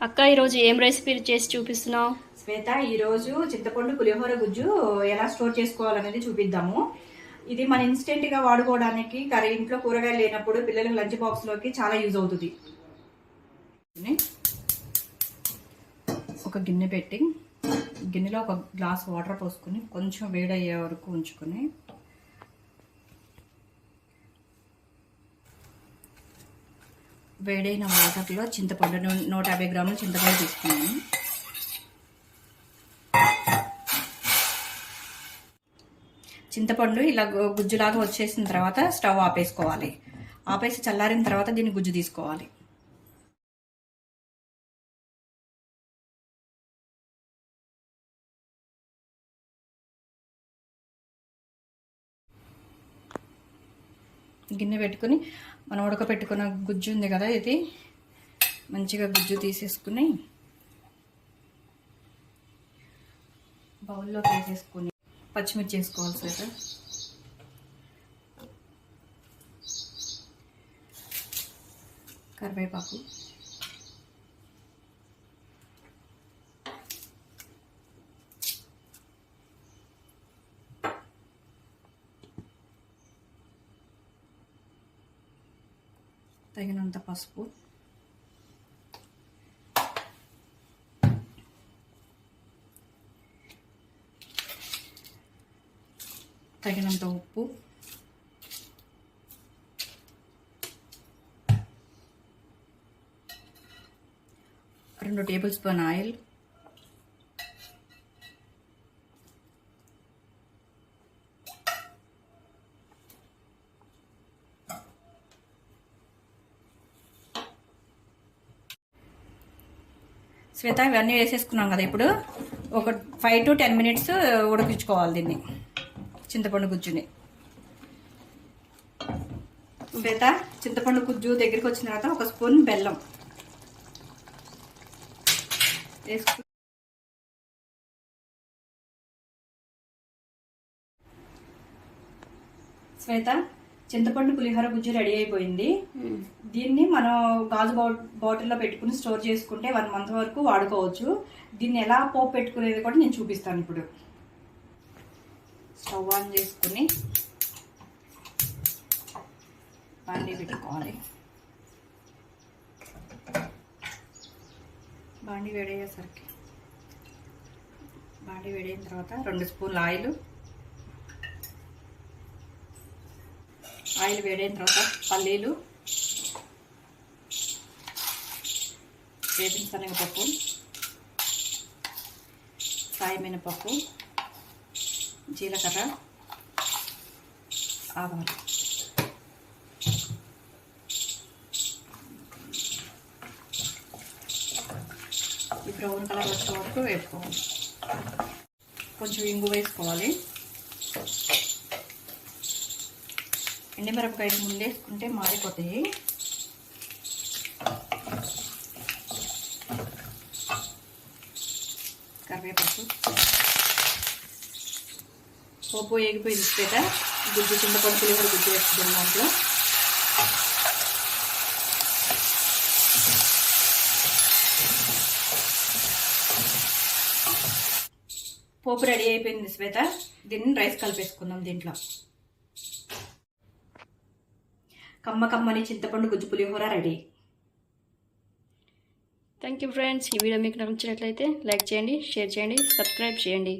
అక్క ఈరోజు ఏం రెసిపీ చేసి చూపిస్తున్నావు? శ్వేత, ఈరోజు చింతపండు పులిహోర గుజ్జు ఎలా స్టోర్ చేసుకోవాలనేది చూపిద్దాము. ఇది మన ఇన్స్టెంట్గా వాడుకోవడానికి, ఇంట్లో కూరగాయలు లేనప్పుడు పిల్లలకు లంచ్ బాక్స్లోకి చాలా యూజ్ అవుతుంది. ఒక గిన్నె పెట్టి గిన్నెలో ఒక గ్లాస్ వాటర్ పోసుకొని కొంచెం వేడయ్యే వరకు ఉంచుకొని వేడైన వాటర్లో చింతపండు 150 గ్రాముల చింతపండు తీసుకున్నాను. చింతపండు ఇలా గుజ్జులాగా వచ్చేసిన తర్వాత స్టవ్ ఆపేసుకోవాలి. ఆపేసి చల్లారిన తర్వాత దీన్ని గుజ్జు తీసుకోవాలి. గిన్నె పెట్టుకుని మనం ఉడకపెట్టుకున్న గుజ్జు ఉంది కదా, ఇది మంచిగా గుజ్జు తీసేసుకుని బౌల్లో వేసేసుకుని పచ్చిమిర్చి వేసుకోవాలి సార్. కరివేపాకు, తగినంత పసుపు, తగినంత ఉప్పు, 2 టేబుల్ స్పూన్ ఆయిల్, శ్వేత ఇవన్నీ వేసేసుకున్నాం కదా. ఇప్పుడు ఒక 5 to 10 మినిట్స్ ఉడికించుకోవాలి దీన్ని, చింతపండు గుజ్జుని. శ్వేత, చింతపండు గుజ్జు దగ్గరికి వచ్చిన తర్వాత ఒక స్పూన్ బెల్లం వేసుకు శ్వేత, చింతపండు పులిహోర గుజ్జు రెడీ అయిపోయింది. దీన్ని మనం గాజు బాటిల్లో పెట్టుకుని స్టోర్ చేసుకుంటే 1 మంత్ వరకు వాడుకోవచ్చు. దీన్ని ఎలా పోపు పెట్టుకునేది కూడా నేను చూపిస్తాను. ఇప్పుడు స్టవ్ ఆన్ చేసుకుని బాండీ పెట్టుకోవాలి. బాండీ వేడయ్యేసరికి బాండీ వేడైన తర్వాత 2 స్పూన్ల ఆయిల్ వేడైన తర్వాత పల్లీలు, వేపిన శనగపప్పు, సాయి మినపప్పు, జీలకర్ర, ఆవాలు. ఈ బ్రౌన్ కలర్ వచ్చే వరకు వేసుకోవాలి. కొంచెం ఇంగు వేసుకోవాలి. ఎండుమిరపకాయలు ముందేసుకుంటే మారిపోతాయి. కరివేపాకు, పోపు ఎగిపోయింది కదా. గుజ్జు, చింతపండు పులిహోర గుజ్జు వేసుకుంటాం దాంట్లో. పోపు రెడీ అయిపోయింది శ్వేత. దీన్ని రైస్ కలిపేసుకుందాం. దీంట్లో కమ్మని చింతపండు గుజ్జు పులిహోర రెడీ. Thank you friends. ఈ వీడియో మీకు నచ్చినట్లయితే లైక్ చేయండి, షేర్ చేయండి, సబ్స్క్రైబ్ చేయండి.